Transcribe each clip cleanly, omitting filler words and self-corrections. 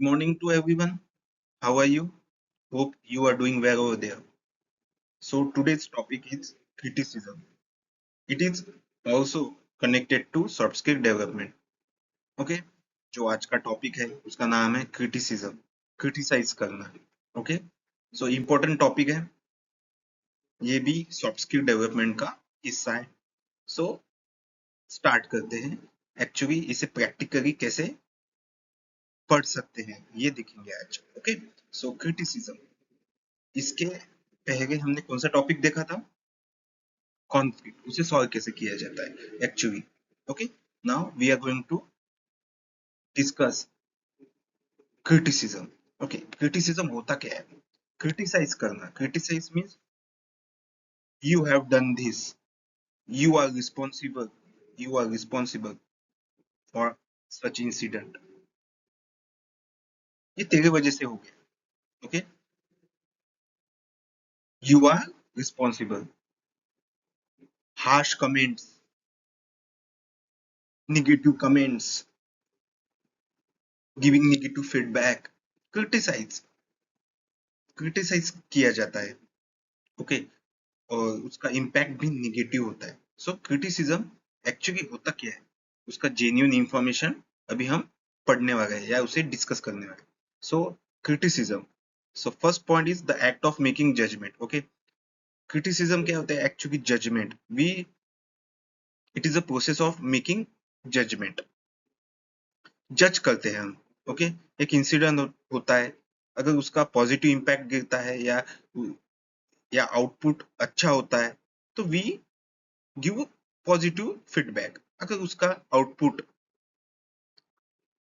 Morning to everyone. How are you? Hope you are doing well over there. So today's topic is criticism. It is also connected to soft skill development. Okay जो आज का topic है उसका नाम है criticism criticise करना okay so important topic है ये भी सॉफ्ट स्किल डेवलपमेंट का हिस्सा है सो स्टार्ट करते हैं एक्चुअली इसे प्रैक्टिकली कैसे पढ़ सकते हैं ये देखेंगे आज ओके सो क्रिटिसिज्म इसके पहले हमने कौन सा टॉपिक देखा था कॉन्फ्लिक्ट उसे सॉल्व कैसे किया जाता है actually okay now we are going to discuss criticism okay criticism होता क्या है क्रिटिसाइज करना criticize means you have done this you are responsible you are responsible for such incident ये तेरे वजह से हो गया okay you are responsible harsh comments negative comments giving negative feedback criticize criticize किया जाता है ओके और उसका इम्पैक्ट भी निगेटिव होता है सो क्रिटिसिज्म एक्चुअली होता क्या है उसका जेन्युइन इंफॉर्मेशन अभी हम पढ़ने वाले हैं या उसे डिस्कस करने वाले हैं so criticism so first point is the act of making judgement okay criticism क्या होता है actually judgement we it is a process of making judgement जज करते हैं हम ओके एक इंसिडेंट होता है अगर उसका पॉजिटिव इम्पैक्ट गिरता है या आउटपुट अच्छा होता है तो वी गिव पॉजिटिव फीडबैक अगर उसका आउटपुट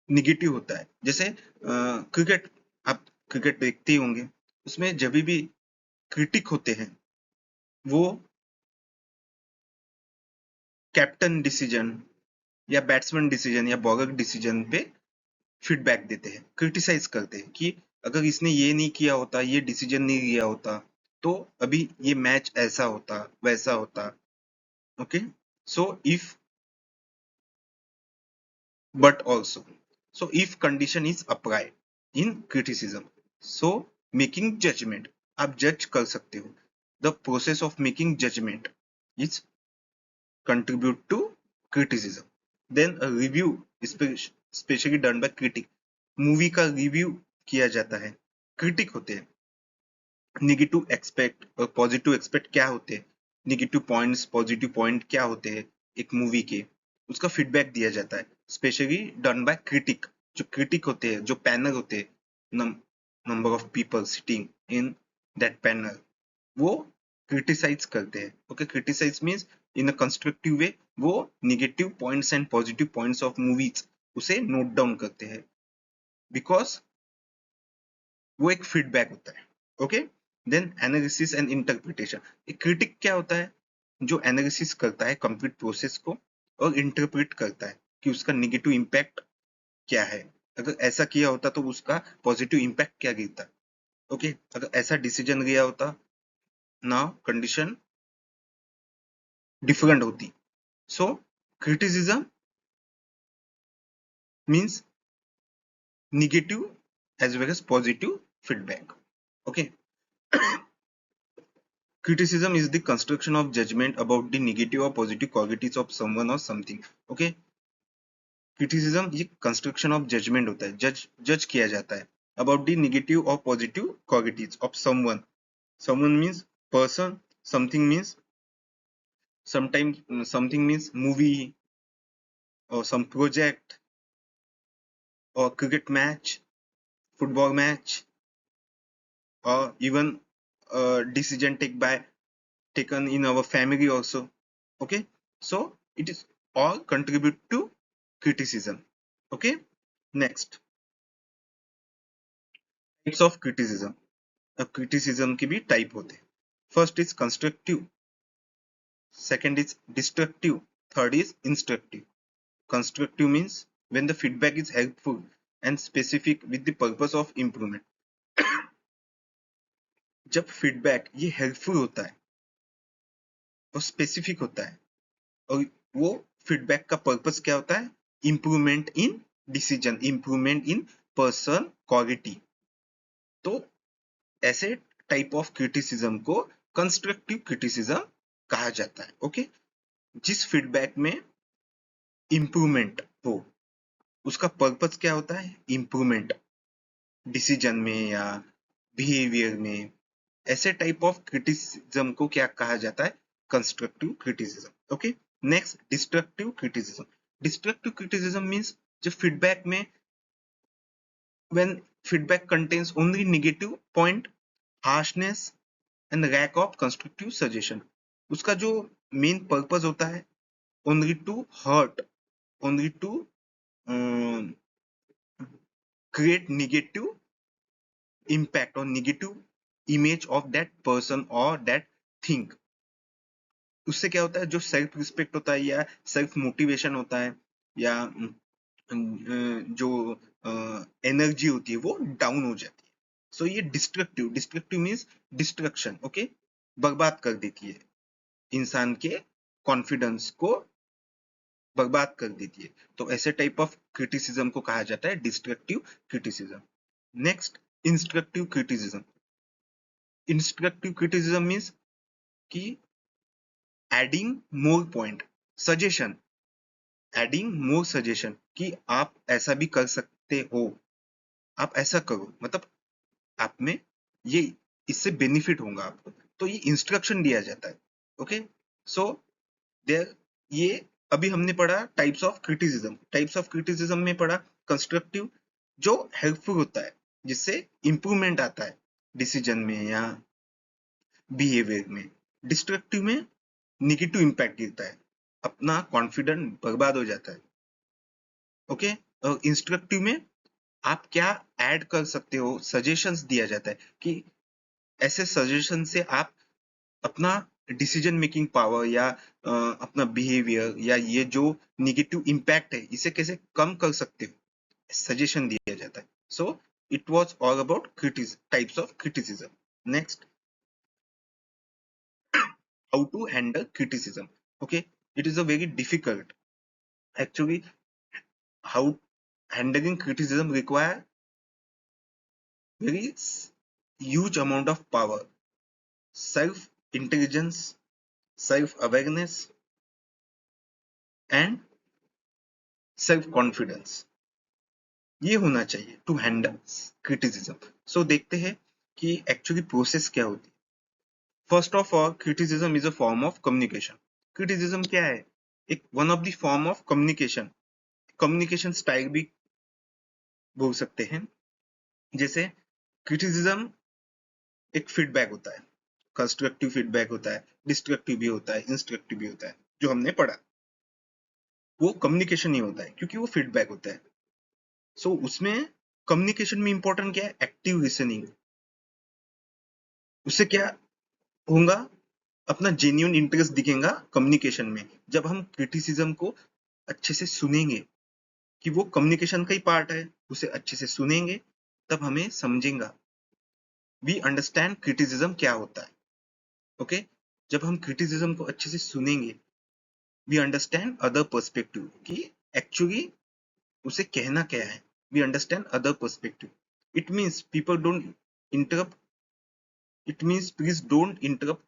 निगेटिव होता है जैसे क्रिकेट आप क्रिकेट देखते ही होंगे उसमें जब भी क्रिटिक होते हैं वो कैप्टन डिसीजन या बैट्समैन डिसीजन या बॉलर डिसीजन पे फीडबैक देते हैं क्रिटिसाइज करते हैं कि अगर इसने ये नहीं किया होता ये डिसीजन नहीं लिया होता तो अभी ये मैच ऐसा होता वैसा होता okay so if but also so if condition is applied in criticism so making judgment आप जज कर सकते हो the process of making judgment is contribute to criticism then a review especially done by critic movie का review किया जाता है critic होते हैं नेगेटिव एक्सपेक्ट और पॉजिटिव एक्सपेक्ट क्या होते हैं नेगेटिव पॉइंट्स पॉजिटिव पॉइंट क्या होते हैं एक मूवी के उसका फीडबैक दिया जाता है स्पेशली डन बाय क्रिटिक जो क्रिटिक होते हैं जो पैनल होते हैं number of people sitting in that panel वो क्रिटिसाइज करते हैं okay criticise means in a constructive way वो negative points and positive points of movies उसे नोट डाउन करते हैं बिकॉज वो एक फीडबैक होता है okay then analysis and interpretation एक क्रिटिक क्या होता है जो एनालिसिस करता है कंप्लीट प्रोसेस को और इंटरप्रेट करता है कि उसका नेगेटिव इम्पैक्ट क्या है अगर ऐसा किया होता तो उसका पॉजिटिव इम्पैक्ट क्या गिरता ओके अगर ऐसा डिसीजन लिया होता ना कंडीशन डिफरेंट होती so criticism means negative as well as positive feedback okay criticism is the construction of judgment about the negative or positive qualities of someone or something okay criticism ये construction of judgment होता है जज किया जाता है about the negative or positive qualities of someone means person something means sometimes something means movie or some project or cricket match football match or even a decision taken in our family also okay so it is all contribute to criticism okay next types of criticism अब criticism के भी type होते हैं first is constructive second is destructive third is instructive constructive means when the feedback is helpful and specific with the purpose of improvement जब feedback ये helpful होता है और specific होता है और वो फीडबैक का पर्पस क्या होता है improvement in decision improvement in person quality. तो ऐसे टाइप ऑफ क्रिटिसिज्म को कंस्ट्रक्टिव क्रिटिसिज्म कहा जाता है। ओके, जिस फीडबैक में इंप्रूवमेंट हो, उसका पर्पस क्या होता है? इंप्रूवमेंट डिसीजन में या बिहेवियर में। ऐसे टाइप ऑफ क्रिटिसिज्म को क्या कहा जाता है? Constructive criticism. Okay, next destructive criticism. Destructive criticism means जो फीडबैक में when feedback contains only negative point, harshness and lack of constructive suggestion। उसका जो मेन पर्पस होता है only to hurt, only to create negative impact or negative image of that person or that thing। उससे क्या होता है? जो self respect होता है या सेल्फ मोटिवेशन होता है या जो एनर्जी होती है वो डाउन हो जाती है। सो ये destructive, destructive means destruction. Okay, बर्बाद कर देती है, इंसान के कॉन्फिडेंस को बर्बाद कर देती है। तो ऐसे टाइप ऑफ क्रिटिसिज्म को कहा जाता है destructive criticism. Next instructive criticism. Instructive criticism means कि adding more point, suggestion, adding more suggestion कि आप ऐसा भी कर सकते हो, आप ऐसा करो, मतलब आप में ये इससे बेनिफिट होगा आपको। तो ये इंस्ट्रक्शन दिया जाता है। ओके, सो देयर ये अभी हमने पढ़ा types of criticism. Types of criticism में पढ़ा कंस्ट्रक्टिव जो हेल्पफुल होता है, जिससे इंप्रूवमेंट आता है डिसीजन में या बिहेवियर में। डिस्ट्रक्टिव में निगेटिव इम्पैक्ट गिरता है, अपना कॉन्फिडेंस बर्बाद हो जाता है। ओके, और इंस्ट्रक्टिव में आप क्या ऐड कर सकते हो, सजेशंस दिया जाता है कि ऐसे सजेशन से आप अपना डिसीजन मेकिंग पावर या अपना बिहेवियर या ये जो निगेटिव इम्पैक्ट है इसे कैसे कम कर सकते हो, सजेशन दिया जाता है। So it was all about types of criticism. Next, how to handle criticism. Okay, it is a very difficult actually। how handling criticism require very huge amount of power, self intelligence, self awareness and self confidence। ये होना चाहिए to handle criticism. सो देखते हैं कि actually process क्या होती है। First of all, criticism is a form of communication. Criticism क्या है? एक one of the form of communication, communication style भी बोल सकते हैं। जैसे क्रिटिसिज्म एक फीडबैक होता है, कंस्ट्रक्टिव फीडबैक होता है, डिस्ट्रक्टिव भी होता है, इंस्ट्रक्टिव भी होता है, जो हमने पढ़ा। वो कम्युनिकेशन ही होता है क्योंकि वो फीडबैक होता है। सो उसमें कम्युनिकेशन में इंपॉर्टेंट क्या है? Active listening. उससे क्या होगा? अपना जेन्युइन इंटरेस्ट दिखेगा कम्युनिकेशन में। जब हम क्रिटिसिज्म को अच्छे से सुनेंगे, कि वो कम्युनिकेशन का ही पार्ट है, उसे अच्छे से सुनेंगे तब हमें समझेगा। वी अंडरस्टैंड क्रिटिसिज्म क्या होता है। ओके, जब हम क्रिटिसिज्म को अच्छे से सुनेंगे, वी अंडरस्टैंड अदर पर्सपेक्टिव कि एक्चुअली उसे कहना क्या है। We understand other perspective. It means people don't interrupt, it means please don't interrupt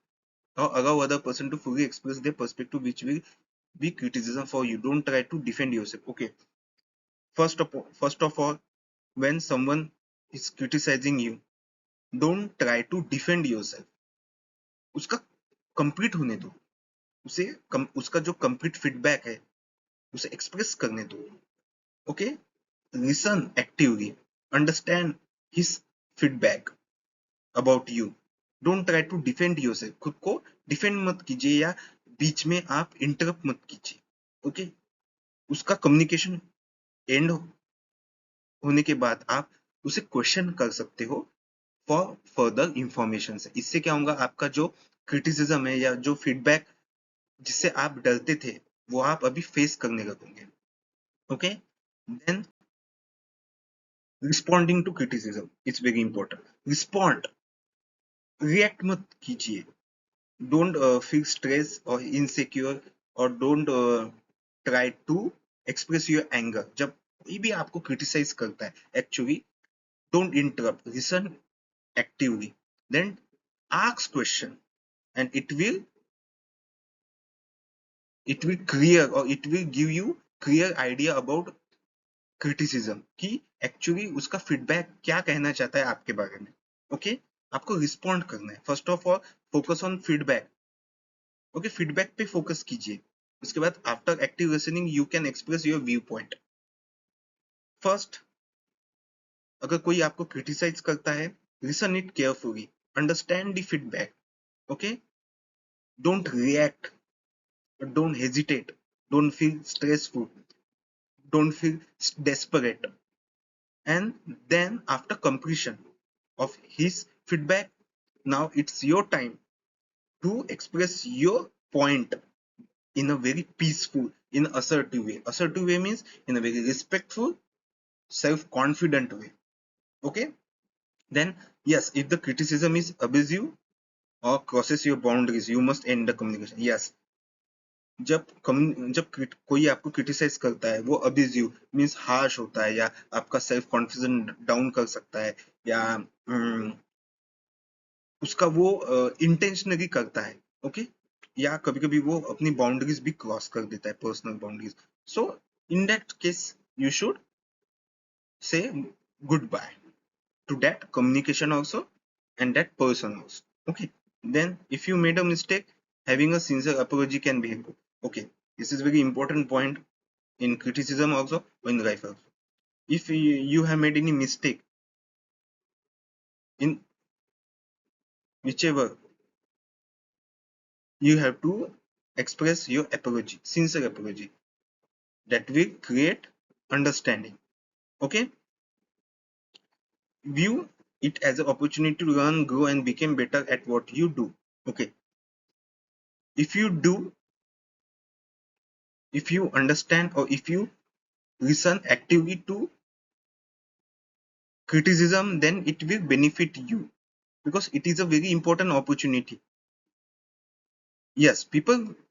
or allow other person to fully express their perspective, which will be criticism for you. Don't try to defend yourself. Okay, first of all, when someone is criticizing you, don't try to defend yourself। उसका complete होने दो, उसका जो complete feedback है उसे express करने दो। Okay, listen actively, understand his feedback about you. Don't try to defend yourself. खुद को डिफेंड मत कीजिए या बीच में आप इंटरप्ट मत कीजिए। ओके, उसका कम्युनिकेशन एंड होने के बाद आप उसे क्वेश्चन कर सकते हो फॉर फर्दर इंफॉर्मेशन। से इससे क्या होगा? आपका जो क्रिटिसिज्म है या जो फीडबैक जिससे आप डरते थे वो आप अभी फेस करने लगोगे। Okay, then responding to criticism it's very important. Respond, react मत कीजिए। don't feel stress or insecure or don't try to express your anger। जब कोई भी आपको क्रिटिसाइज करता है, actually don't interrupt, listen actively, then ask question, and it will clear or it will give you clear idea about criticism कि actually उसका feedback क्या कहना चाहता है आपके बारे में. ओके, आपको रिस्पॉन्ड करना है. First of all focus on feedback. Okay, feedback पे फोकस कीजिए. उसके बाद after active listening you can express your view point. First, अगर कोई आपको क्रिटिसाइज करता है, listen it carefully, understand the feedback. Okay, don't react, don't hesitate, don't feel stressful, don't feel desperate. And then after completion of his feedback, now it's your time to express your point in a very peaceful, in assertive way. Assertive way means in a very respectful, self-confident way. Okay, then yes, if the criticism is abusive or crosses your boundaries, you must end the communication. Yes, जब कोई आपको criticise करता है, वो abusive means harsh होता है, या आपका सेल्फ कॉन्फिडेंस डाउन कर सकता है, या उसका वो इंटेंशनली करता है. ओके, या कभी कभी वो अपनी बाउंड्रीज भी क्रॉस कर देता है, personal boundaries. So in that case you should say goodbye to that communication also and that person also. Okay, then if you made a mistake, having a sincere apology can be helpful. Okay, this is very important point in criticism also or in life also. If you have made any mistake in whichever, you have to express your apology, sincere apology, that will create understanding. Okay, view it as an opportunity to learn, grow and become better at what you do. Okay, if you do, if you understand or if you listen actively to criticism, then it will benefit you, because it is a very important opportunity. Yes,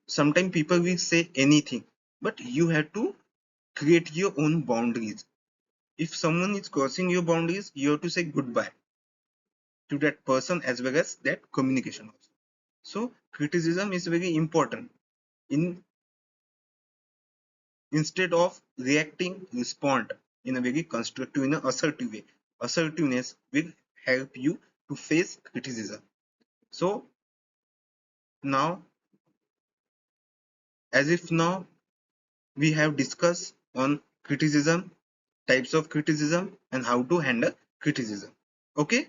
sometimes people will say anything, but you have to create your own boundaries. If someone is crossing your boundaries, you have to say goodbye to that person as well as that communication also. So criticism is very important. In Instead of reacting, respond in a very constructive, in an assertive way. Assertiveness will help you to face criticism. So now, as if now we have discussed on criticism, types of criticism, and how to handle criticism. Okay.